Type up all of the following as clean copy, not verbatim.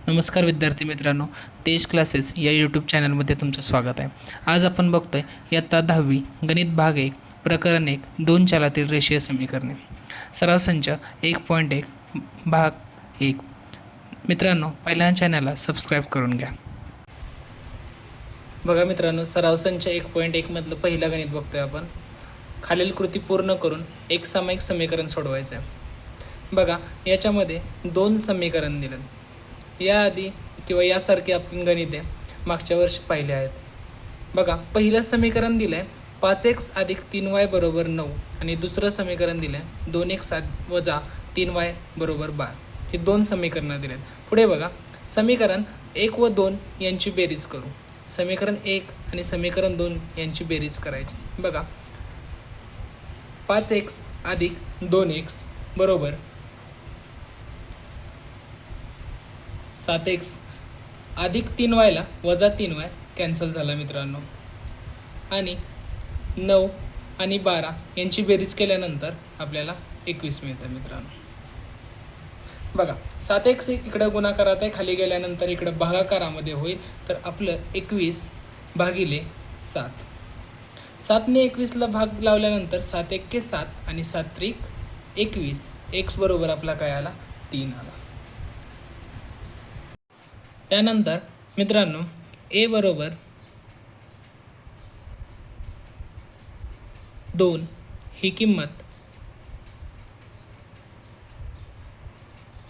नमस्कार विद्यार्थी मित्रांनो, तेज क्लासेस या यूट्यूब चॅनलमध्ये तुमचं स्वागत आहे. आज आपण बघतोय इयत्ता 10वी गणित भाग 1 प्रकरण 1 दोन चलातील रेषीय समीकरणे. सराव संच 1.1 भाग 1. मित्रांनो, पहिल्या चॅनलला सबस्क्राईब करून घ्या. बघा मित्रांनो, सराव संच 1.1 मधलं पहिलं गणित बघतोय आपण. खालील कृती पूर्ण करून एक सामायिक समीकरण सोडवायचं आहे. बघा, याच्यामध्ये दोन समीकरण दिलेत. याआधी किंवा यासारखे आपण गणिते मागच्या वर्षी पाहिले आहेत. बघा, पहिलं समीकरण दिलं आहे 5x अधिक 3y बरोबर 9 आणि दुसरं समीकरण दिलं आहे 2x वजा 3y बरोबर 12. हे दोन समीकरणं दिलेत. पुढे बघा, समीकरण 1 व 2 यांची बेरीज करू. समीकरण 1 आणि समीकरण 2 यांची बेरीज करायची. बघा, 5x अधिक 2x बरोबर 7x अधिक 3yला वजा 3y कॅन्सल झाला मित्रांनो. आणि 9 आणि 12 यांची बेरीज केल्यानंतर आपल्याला 21 मिळतं मित्रांनो. बघा, 7x इकडं गुणाकारात आहे, खाली गेल्यानंतर इकडं भागाकारामध्ये होईल. तर आपलं 21 भागिले 7. 7ने 21ला भाग लावल्यानंतर 7 1 7 आणि 7 3 21. x बरोबर आपला काय आला? 3 आला. त्यानंतर मित्रांनो, a बरोबर 2 ही किंमत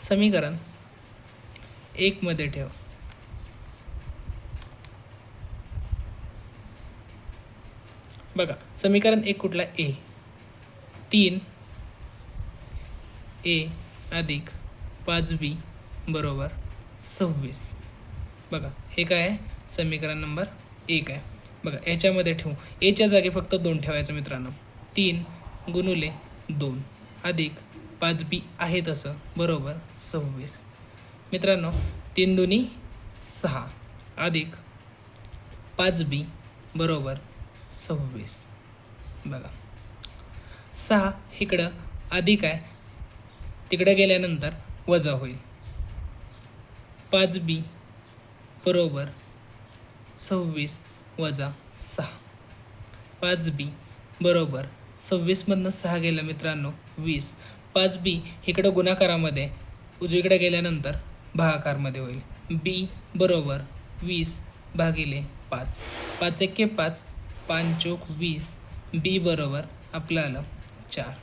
समीकरण 1 मध्ये ठेव. बघा, समीकरण 1 कुठला? a. 3 a अधिक 5b बरोबर 26. बघा, हे काय आहे? समीकरण नंबर 1 आहे. बघा, याच्यामध्ये ठेवू. एच्या जागी फक्त 2 ठेवायचं मित्रांनो. 3 गुणुले 2 अधिक 5b आहे तसं बरोबर 26. मित्रांनो, 3 दुनी 6 अधिक 5b बरोबर 26. बघा, 6 इकडं अधिक आहे, तिकडं गेल्यानंतर वजा होईल. 5b बरोबर 26 वजा 6. 5b बरोबर 26 मधनं 6 गेलं मित्रांनो 20. 5b इकडं गुणाकारामध्ये, उजवीकडे गेल्यानंतर भागाकारमध्ये होईल. b बरोबर 20 भागिले 5. 5 1 5, 5 चोक 20. b बरोबर आपलं आलं 4.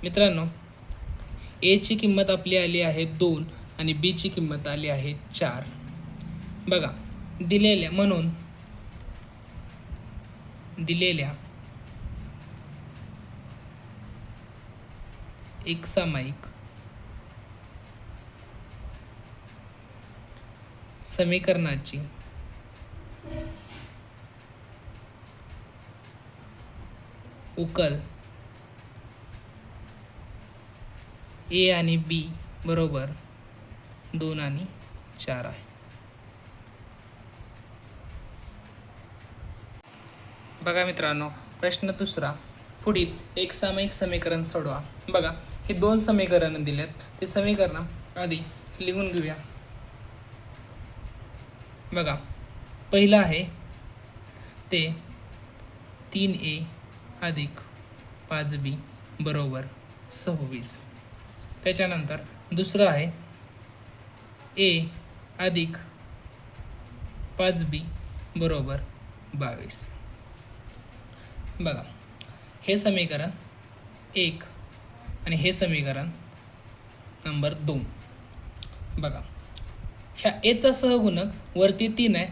मित्रांनो, a ची किंमत आपली आली आहे 2 आणि b ची किंमत आली आहे 4. बघा, दिलेल्या एक सामायिक समीकरणाची उकल a आणि b बरोबर 2 आणि 4 आहे. बघा मित्रांनो, प्रश्न दुसरा. पुढील एक सामायिक समीकरण सोडवा. बघा, हे दोन समीकरण दिलेत. ते समीकरण आधी लिहून घेऊया. बघा, पहिलं आहे ते 3a अधिक 5b बरोबर 26. त्याच्यानंतर दुसरं आहे a अधिक 5b बरोबर 22. बघा, हे समीकरण 1 आणि हे समीकरण नंबर 2. बघा, ह्या एचा सहगुणक वरती 3 आहे,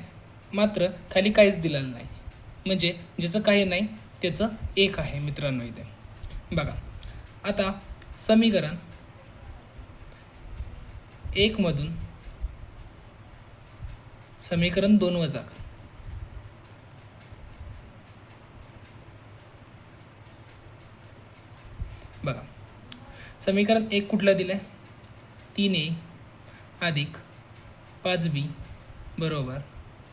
मात्र खाली काहीच दिलेलं नाही. म्हणजे ज्याचं काही नाही त्याचं 1 आहे मित्रांनो इथे. बघा, आता समीकरण 1 मधून समीकरण 2 वजा कर. बघा, समीकरण 1 कुठलं दिलं आहे? 3a अधिक 5b बरोबर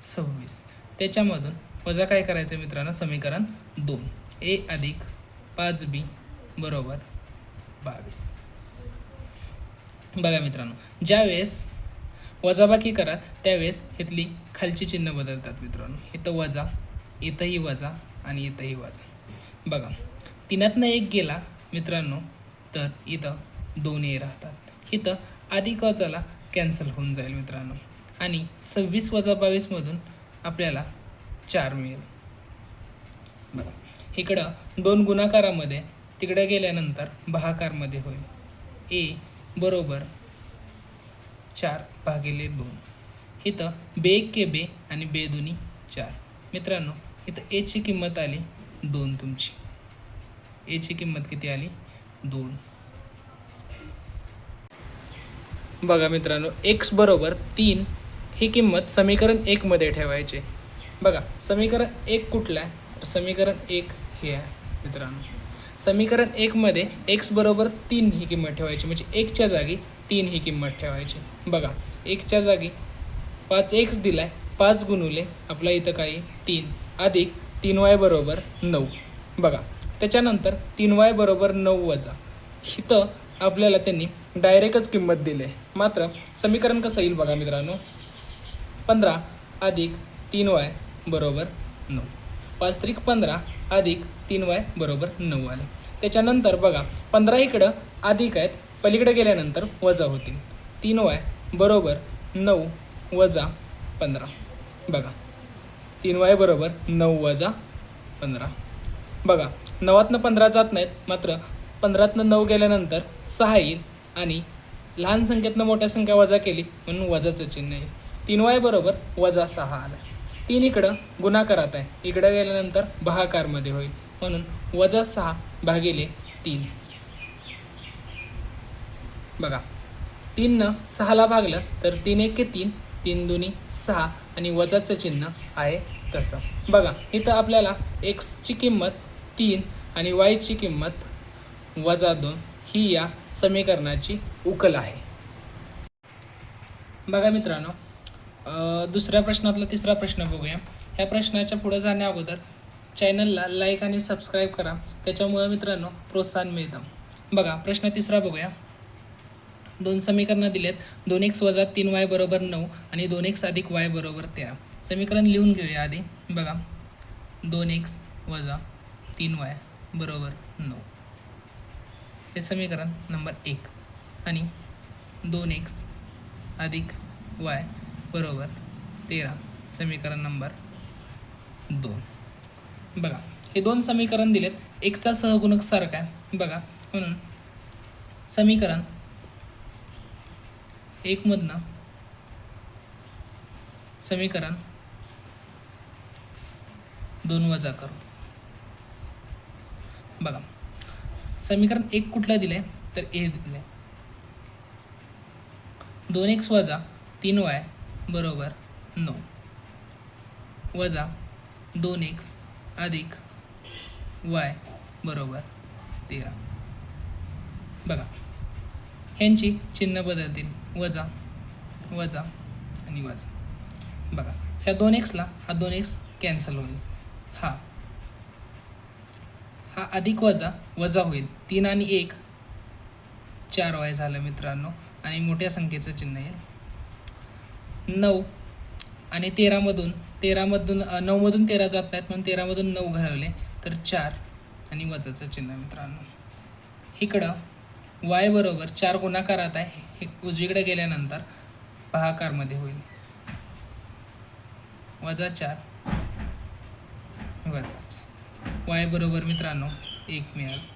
26. त्याच्यामधून वजा काय करायचं मित्रांनो? समीकरण 2 a अधिक 5b बरोबर 22. बघा मित्रांनो, ज्यावेळेस वजाबाकी करा त्यावेळेस इथली खालची चिन्ह बदलतात मित्रांनो. इथं वजा, इथंही वजा आणि इथंही वजा. बघा, तीनातनं एक गेला मित्रांनो तर इथं 2 ए राहतात. इथं अधिक वजाला कॅन्सल होऊन जाईल मित्रांनो आणि 26 वजा 22मधून आपल्याला 4 मिळेल. बघा, इकडं 2 गुणाकारामध्ये तिकडे गेल्यानंतर भागाकारमध्ये होईल. ए बरोबर 4/2. इथं बे 1 के बे आणि बे 2 4. मित्रांनो, इथं एची किंमत आली 2 तुमची. एची किंमत किती आली? 2. बघा मित्रांनो, एक्स बरोबर 3 ही किंमत समीकरण 1 मध्ये ठेवायची. बघा, समीकरण 1 कुठलं आहे? तर समीकरण 1 हे आहे मित्रांनो. समीकरण 1 मध्ये एक्स बरोबर 3 ही किंमत ठेवायची, म्हणजे 1च्या जागी 3 ही किंमत ठेवायची. बघा, 1च्या जागी 5x दिला आहे, 5 गुणुले आपला इथं काही 3 अधिक 3y बरोबर 9. बघा, त्याच्यानंतर 3y बरोबर 9 वजा. इथं आपल्याला त्यांनी डायरेक्टच किंमत दिली आहे. मात्र समीकरण कसं येईल बघा मित्रांनो, 15 अधिक 3y बरोबर 9. 5 त्रिक 15 अधिक 3y बरोबर 9 आले. त्याच्यानंतर बघा, 15 इकडं अधिक आहेत, पलीकडे गेल्यानंतर वजा होतील. 3y बरोबर 9 वजा 15. बघा, 3y बरोबर 9 वजा 15. बघा, 9तनं 15 जात नाहीत, मात्र 15तनं 9 गेल्यानंतर 6 येईल आणि लहान संख्येतनं मोठ्या संख्या वजा केली म्हणून वजाचं चिन्ह येईल. 3y बरोबर वजा 6 आलं. 3 इकडं गुणाकारात आहे, इकडं गेल्यानंतर भागाकारमध्ये होईल म्हणून वजा 6/3. बघा, 3नं 6ला भागलं तर 3 1 3, 3 2 6 आणि वजाचं चिन्ह आहे तसं. बघा, इथं आपल्याला एक्सची किंमत 3 आणि वायची किंमत वजा 2 ही या समीकरणाची उकल आहे. बघा मित्रांनो, दुसऱ्या प्रश्नातला तिसरा प्रश्न बघूया. ह्या प्रश्नाच्या पुढे जाण्या अगोदर चॅनलला लाईक आणि सबस्क्राईब करा, त्याच्यामुळे मित्रांनो प्रोत्साहन मिळतं. बघा, प्रश्न तिसरा बघूया. 2 समीकरणं दिलेत. 2x वजा 3y बरोबर 9 आणि 2x अधिक y बरोबर 13. समीकरण लिहून घेऊया आधी. बघा, 2x वजा 3y बरोबर 9 हे समीकरण नंबर 1 आणि 2x अधिक y बरोबर 13 समीकरण नंबर 2. बघा, हे 2 समीकरण दिलेत. एकचा सहगुणक सारखा आहे. बघा, म्हणून समीकरण 1 मधनं समीकरण 2 वजा करू. बघा, समीकरण 1 कुठलं दिलं आहे तर ए दिलं आहे. 2x वजा 3y बरोबर 9 वजा 2x अधिक y बरोबर 13. बघा, ह्यांची चिन्ह बदलतील, वजा वजा आणि वजा. बघा, ह्या 2xला हा 2x कॅन्सल होईल. हा अधिक वजा वजा होईल. 3 आणि 1 4y झालं मित्रांनो आणि मोठ्या संख्येचं चिन्ह येईल. 9 आणि 13मधून 9मधून 13 जात नाहीत म्हणून 13मधून 9 घालवले तर 4 आणि वजाचं चिन्ह मित्रांनो. इकडं y बरोबर 4 गुणाकारात आहे, हे उजवीकडे गेल्यानंतर भागाकारमध्ये होईल. वजा 4 वजा 4. y बरोबर मित्रांनो 1 मिळालं.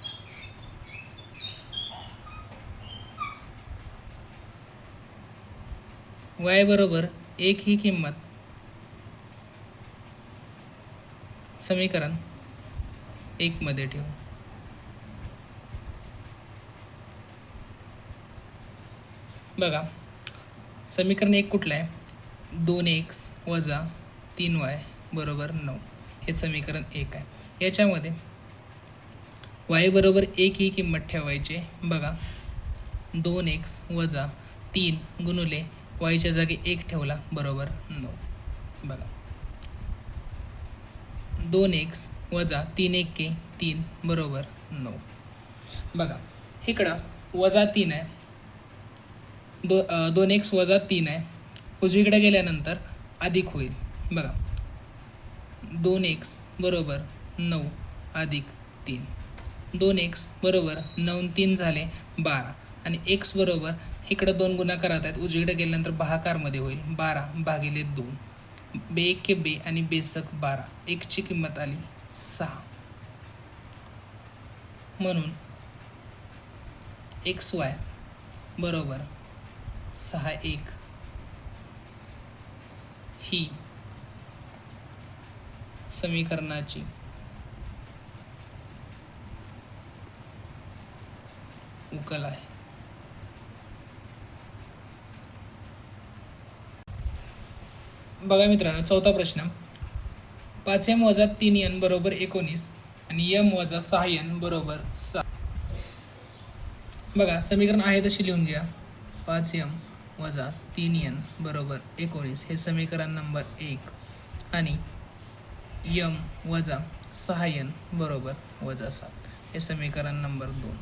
y बरोबर 1 ही किंमत समीकरण 1 मध्ये ठेवू. बघा, समीकरण 1 कुठलं आहे? 2x वजा 3y बरोबर 9 हे समीकरण 1 आहे. याच्यामध्ये y बरोबर 1 ही किंमत ठेवायची. बघा, 2x वजा 3 गुणुले yच्या जागी 1 ठेवला बरोबर 9. बघा, 2x वजा 3 1 3 बरोबर 9. बघा, इकडं -3 आहे, 2x - 3 आहे, उजवीकडे गेल्यानंतर अधिक होईल. बघा 2x बरोबर 9 अधिक 3, 2x बरोबर 9 3 झाले 12 आणि x बरोबर इकडं 2 गुणाकारात आहेत, उजवीकडे गेल्यानंतर भागाकारमध्ये होईल 12 भागिले 2, बे एके बे आणि बेसक 12, xची किंमत आली 6. म्हणून xy बरोबर 6 1 ही समीकरणाची उकल आहे. बघा मित्रांनो, चौथा प्रश्न, 5m - 3n बरोबर 19 आणि m - 6n बरोबर 7. बघा समीकरण आहे तशी लिहून घ्या. 5m - 3n बरोबर 19 हे समीकरण नंबर 1 आणि m - 6n बरोबर -7 हे समीकरण नंबर 2.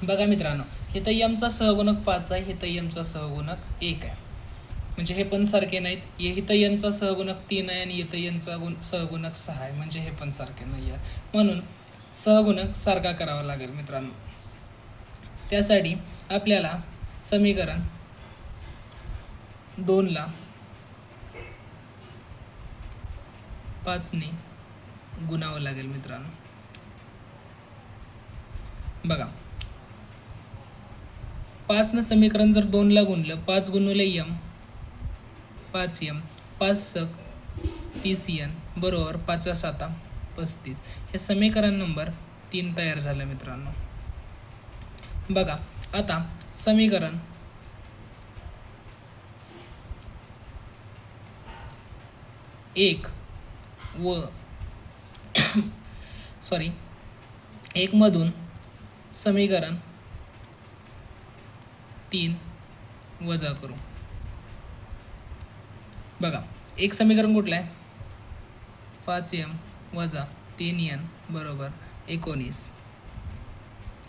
बघा मित्रांनो, इथं यमचा सहगुणक 5 आहे, इथं यमचा सहगुणक 1 आहे, म्हणजे हे पण सारखे नाहीत. इथं यनचा सहगुणक 3 आहे आणि इथं यनचा सहगुणक 6 आहे, म्हणजे हे पण सारखे नाही आहे. म्हणून सहगुणक सारखा करावा लागेल मित्रांनो. त्यासाठी आपल्याला समीकरण 2ला 5ने गुणावं लागेल मित्रांनो. बघा 5 समीकरण जर 2ला गुणलं, 5 गुणुले m 5m, 5 सक 30n बरोबर 5 7 35 हे समीकरण नंबर 3 तयार झालं मित्रांनो. बघा आता समीकरण 1 मधून समीकरण 3 वजा करू. बघा एक समीकरण कुठलं आहे, 5m - 3n बरोबर 19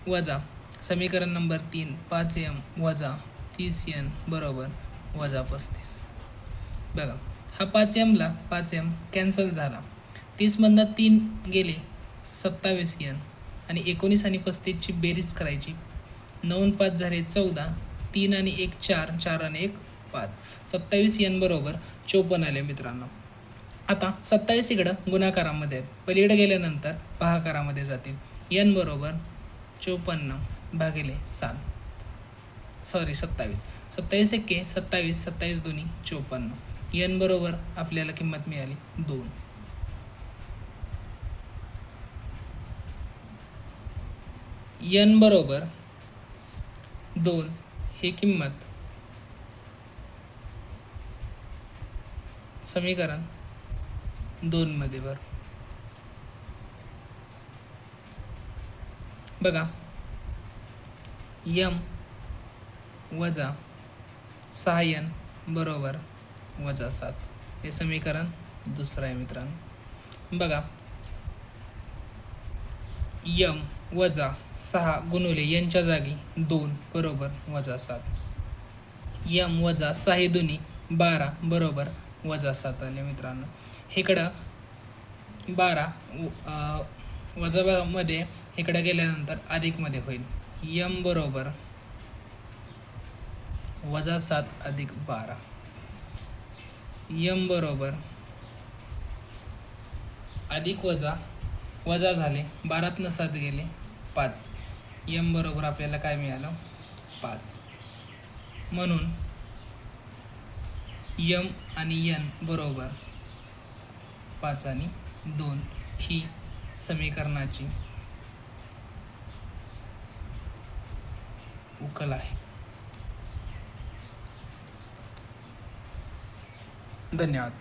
वजा समीकरण नंबर 3 5m - 30n बरोबर -35. बघा हा 5mला 5m कॅन्सल झाला, 30मधनं 3 गेले 27n आणि 19 आणि 35ची बेरीज करायची, 9 5 झाले 14, 3 आणि 1 4, 4 आणि 1 5, 27n बरोबर 54 आले मित्रांनो. आता 27 इकडं गुणाकारामध्ये आहेत, पलीकडे गेल्यानंतर भागाकारामध्ये जातील. n बरोबर 54 भागिले 7, 27, 27 एक्के 27, 27 दोन्ही 54, n बरोबर आपल्याला किंमत मिळाली 2. n बरोबर 2 ही किंमत समीकरण 2 मध्ये भर. बघा m वजा 6n बरोबर -7 हे समीकरण दुसरं आहे मित्रांनो. बघा m वजा 6 गुणुले यांच्या जागी 2 बरोबर -7, m वजा 6 दोन्ही 12 बरोबर -7 आले मित्रांनो. इकडं 12 वजामध्ये इकडं गेल्यानंतर अधिकमध्ये होईल, m बरोबर -7 अधिक 12, m बरोबर अधिक वजा झाले, 12तनं 7 गेले 5, m बरोबर आपल्याला काय मिळालं 5. म्हणून m आणि n बरोबर 5 आणि 2 ही समीकरणाची उकल आहे. धन्यवाद.